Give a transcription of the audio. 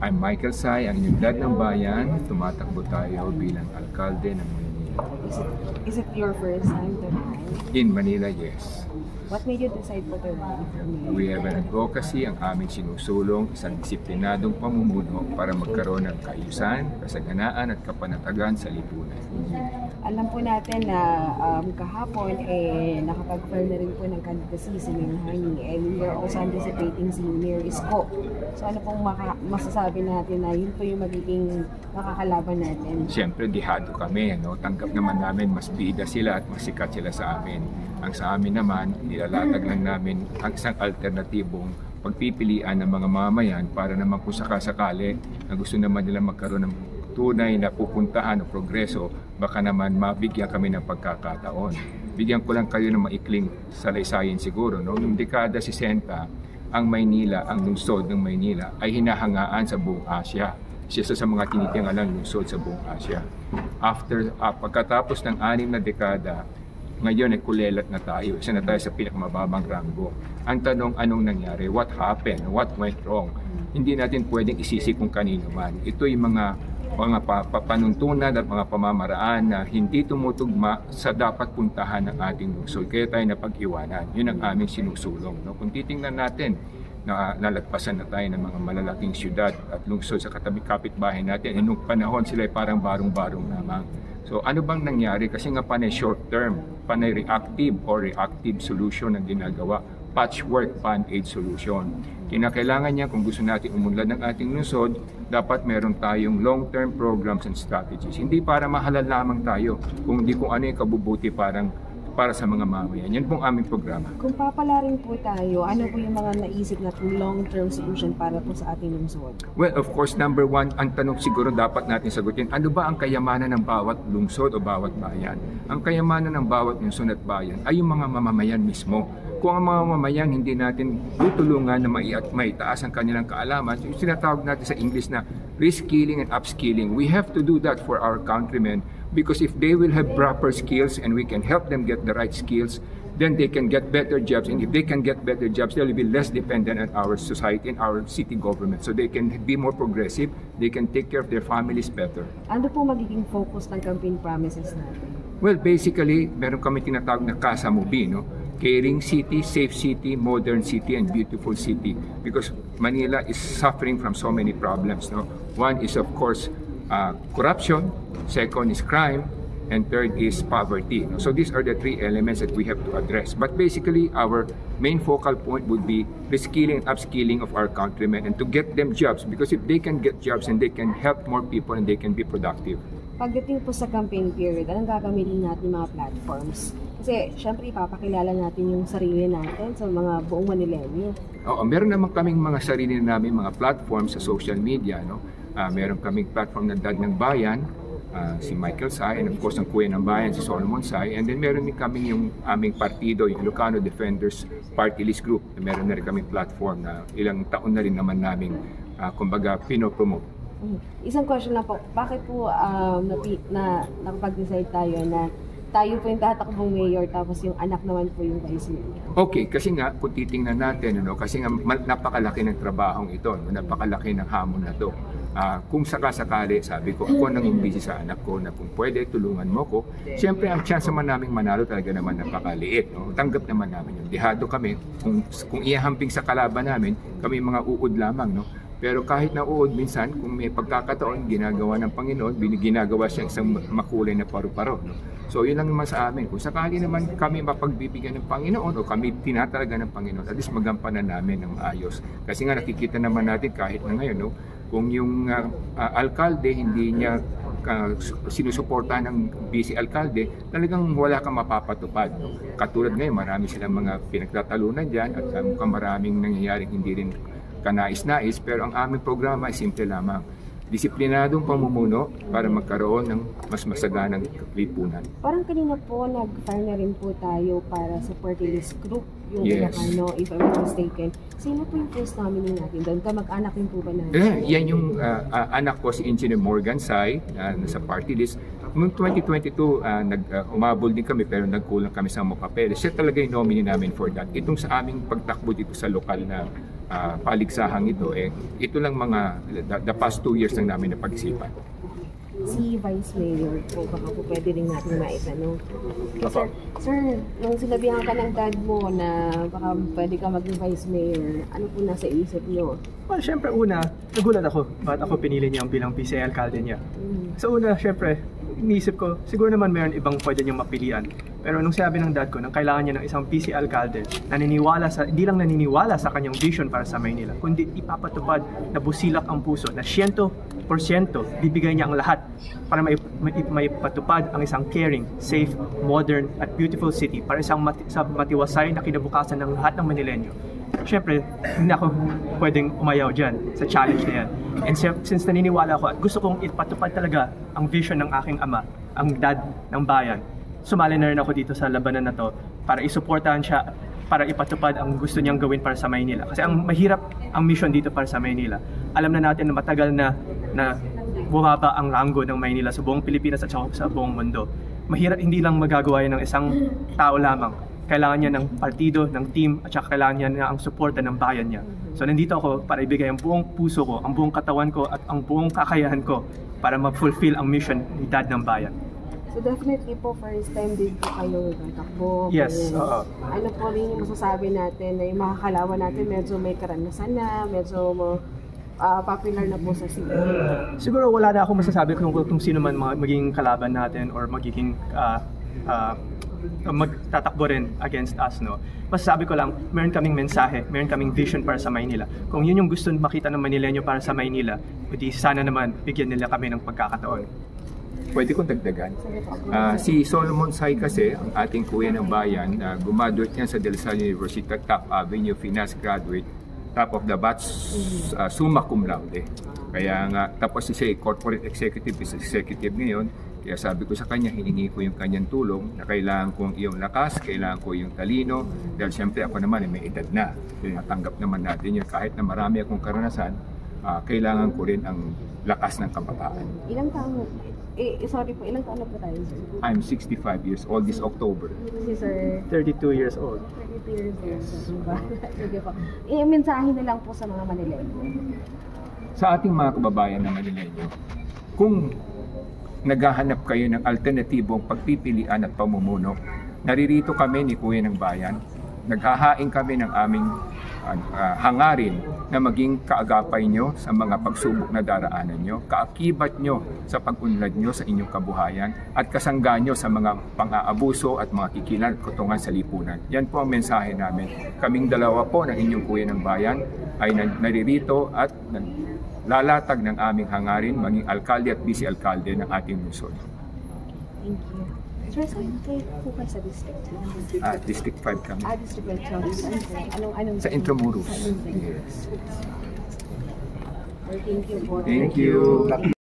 I'm Michael Say, ang inyong dad ng bayan. Tumatakbo tayo bilang alkalde ng Manila. Is it your first time to run? In Manila, yes. What made you decide po to run for Mayor? We have an advocacy, ang aming sinusulong, isang disiplinadong pamumuno para magkaroon ng kaayusan, kasaganaan at kapanatagan sa lipunan. Alam po natin na kahapon nakapag-file na rin po ng candidacy si Mayor Hani, and we are also anticipating si Mayor Isko. So ano pong masasabi natin na yun po yung magiging makakalaban natin? Siyempre, dihado kami. Tanggap naman namin mas bida sila at mas sikat sila sa amin. Ang sa amin naman, nilalatag lang namin ang isang alternatibong pagpipilian ng mga mamamayan para naman kung sakasakali na gusto naman nila magkaroon ng tunay na pupuntahan o progreso, baka naman mabigyan kami ng pagkakataon. Bigyan ko lang kayo ng maikling salaysayin siguro. Noong dekada 60, ang Maynila, ang lungsod ng Maynila ay hinahangaan sa buong Asia. Isa sa mga tinitingalang lungsod sa buong Asia. Pagkatapos ng 6 na dekada, ngayon ay kulelat na tayo. Isa na tayo sa pinakamababang ranggo. Ang tanong, anong nangyari? What happened? What went wrong? Hindi natin pwedeng isisi kung kanino man. Ito yung mga panuntunan at mga pamamaraan na hindi tumutugma sa dapat puntahan ng ating lungsod. Kaya tayo napag-iwanan. Yun ang aming sinusulong. Kung titingnan natin, nalagpasan na tayo ng mga malalaking syudad at lungsod sa katabi kapitbahay natin. Noong panahon sila ay parang barong-barong lamang. So ano bang nangyari? Kasi nga panay short term, panay reactive or reactive solution ang ginagawa. Patchwork band-aid solution. Kinakailangan niya kung gusto natin umunlad ng ating lungsod, dapat meron tayong long-term programs and strategies. Hindi para mahalal lamang tayo, kundi kung ano yung kabubuti para sa mga mamayan. Yan pong aming programa. Kung papalarin po tayo, ano po yung mga naisip natin long-term solution para po sa ating lungsod? Well, of course, number one, ang tanong siguro dapat natin sagutin, ano ba ang kayamanan ng bawat lungsod o bawat bayan? Ang kayamanan ng bawat lungsod at bayan ay yung mga mamamayan mismo. Kung ang mga mamamayan hindi natin tutulungan na maitaas ang kanilang kaalaman, yung sinatawag natin sa English na reskilling and upskilling, we have to do that for our countrymen. Because if they will have proper skills and we can help them get the right skills, then they can get better jobs. And if they can get better jobs, they'll be less dependent on our society and our city government. So they can be more progressive, they can take care of their families better. Ano po magiging focus ng campaign promises natin? Well, basically, meron kami tinatawag na Kasamubi, Caring city, safe city, modern city, and beautiful city. Because Manila is suffering from so many problems. One is, of course, corruption, second is crime, and third is poverty. So these are the three elements that we have to address. But basically, our main focal point would be the skilling and upskilling of our countrymen and to get them jobs. Because if they can get jobs and they can help more people and they can be productive. Pagdating po sa campaign period, anong gagamitin natin mga platforms? Kasi syempre ipapakilala natin yung sarili natin sa mga buong Manileño. Oo, meron naman kaming mga sarili namin mga platforms sa social media. Meron kaming platform na Dad ng Bayan, si Michael Say, and of course ang Kuya ng Bayan, si Solomon Say. And then meron din kaming yung aming partido, yung Ilocano Defenders Party List Group. Meron na rin kaming platform na ilang taon na rin naman namin kumbaga pinopromote. Isang question lang po, bakit po nakapag-decide tayo na tayo po yung tatakbong mayor tapos yung anak naman po yung vice mayor? Okay, kasi nga kung titingnan natin, kasi nga napakalaki ng trabahong ito, napakalaki ng hamon na to. Kung sakasakali, sabi ko, ako nang busy sa anak ko na kung pwede, tulungan mo ko. Siyempre, ang chance naman naming manalo talaga naman napakaliit. Tanggap naman namin yun. Dihado kami. Kung ihahamping sa kalaban namin, kami mga uod lamang. Pero kahit na uod, minsan, kung may pagkakataon, ginagawa ng Panginoon, ginagawa siya isang makulay na paru-paro. So, yun lang naman sa amin. Kung sakali naman kami mapagbibigyan ng Panginoon o kami tinatalaga ng Panginoon, at least magampanan namin ng maayos. Kasi nga nakikita naman natin kahit na ngayon, kung yung alkalde hindi niya sinusuportahan ng vice alkalde, talagang wala kang mapapatupad. Katulad ngayon, marami silang mga pinagtatalunan dyan at mukhang maraming nangyayaring hindi rin kanais-nais, pero ang aming programa ay simple lamang. Disiplinadong pamumuno para magkaroon ng mas masaganang lipunan. Parang kanina po, nag-file na rin po tayo para sa party list group, yung yes. Ilocano, if I'm not mistaken. Sino po yung first nominee natin doon? Kamag-anak rin po ba natin? Yan yung anak ko, si Engineer Morgan Say, nasa party list. Noong 2022, umabol din kami pero nagkulang kami sa mga papeles. Siya talaga yung nominee namin for that. Itong sa aming pagtakbo dito sa lokal na paligsahang ito, ito lang the past 2 years lang namin napag-isipan. Si Vice Mayor po, baka po pwede rin natin maitanong. Sir, nung sinabihan ka ng dad mo na baka pwede ka maging Vice Mayor, ano po nasa isip niyo? Well, syempre una, nagulat ako. Bakit ako pinili niya bilang PCA alkalde niya? Sa una, syempre, iniisip ko, siguro naman mayroon ibang pwede niyang mapilian. Pero nung sabi ng dad ko, nang kailangan niya ng isang PCA alkalde, hindi lang naniniwala sa kanyang vision para sa Maynila, kundi ipapatupad na busilak ang puso, na 100% bibigay niya ang lahat para maipatupad ang isang caring, safe, modern at beautiful city para isang matiwasay na kinabukasan ng lahat ng Manileño. Siyempre, hindi ako pwedeng umayaw dyan sa challenge na yan. And since naniniwala ako at gusto kong ipatupad talaga ang vision ng aking ama, ang dad ng bayan, sumali na rin ako dito sa labanan na to para isuportahan siya, para ipatupad ang gusto niyang gawin para sa Maynila. Kasi ang mahirap ang mission dito para sa Maynila. Alam na natin na matagal na bumaba ang ranggo ng Maynila sa buong Pilipinas at sa buong mundo. Mahirap, hindi lang magagawa yan ng isang tao lamang. Kailangan niya ng partido, ng team, at saka kailangan niya ng suporta ng bayan niya. So nandito ako para ibigay ang buong puso ko, ang buong katawan ko, at ang buong kakayahan ko para ma-fulfill ang mission ni Dad ng bayan. So definitely po, first time din po kayo tatakbo. Yes, oo. Ano po rin yung masasabi natin na yung mga kalawan natin medyo may karanasan na, medyo popular na po sa city? Siguro wala na akong masasabi kung sino man magiging kalaban natin or magiging magtatakbo rin against us, no? Masasabi ko lang, meron kaming mensahe, meron kaming vision para sa Maynila. Kung yun yung gusto makita ng Manileño para sa Maynila, edi sana naman bigyan nila kami ng pagkakataon. Pwede kong dagdagan. Si Solomon Sai kasi, ang ating kuya ng bayan, gumaduate niya sa De La Salle University, top Avenue, finance graduate, top of the batch, summa cum laude. Kaya nga, tapos siya corporate executive, is executive ngayon. Kaya sabi ko sa kanya, hiningi ko yung kanyang tulong na kailangan ko yung lakas, kailangan ko yung talino. Dahil siyempre ako naman may edad na. Natanggap naman natin yun. Kahit na marami akong karanasan, kailangan ko rin ang lakas ng kabataan. Ilang taon? Sorry po, ilang taon na po tayo, sir? I'm 65 years old this October. Si sir? 32 years old. 32 years old. Sige po. Mensahe na lang po sa mga Manileño. Sa ating mga kababayan na Manileño, kung naghahanap kayo ng alternatibong pagpipilian at pamumuno, naririto kami ni Kuya ng Bayan. Naghahain kami ng aming hangarin na maging kaagapay nyo sa mga pagsubok na daraanan nyo, kaakibat nyo sa pag-unlad nyo sa inyong kabuhayan, at kasangga nyo sa mga pang-aabuso at mga kikilan at kutungan sa lipunan. Yan po ang mensahe namin. Kaming dalawa po ng inyong Kuya ng Bayan ay naririto at lalatag ng aming hangarin maging alkalde at vice-alkalde ng ating lungsod. Thank you. Sir, saan kayo po kayo sa district? District 5 kami. District 5. Anong Sa Intramuros. Yes. Thank you po. Thank you.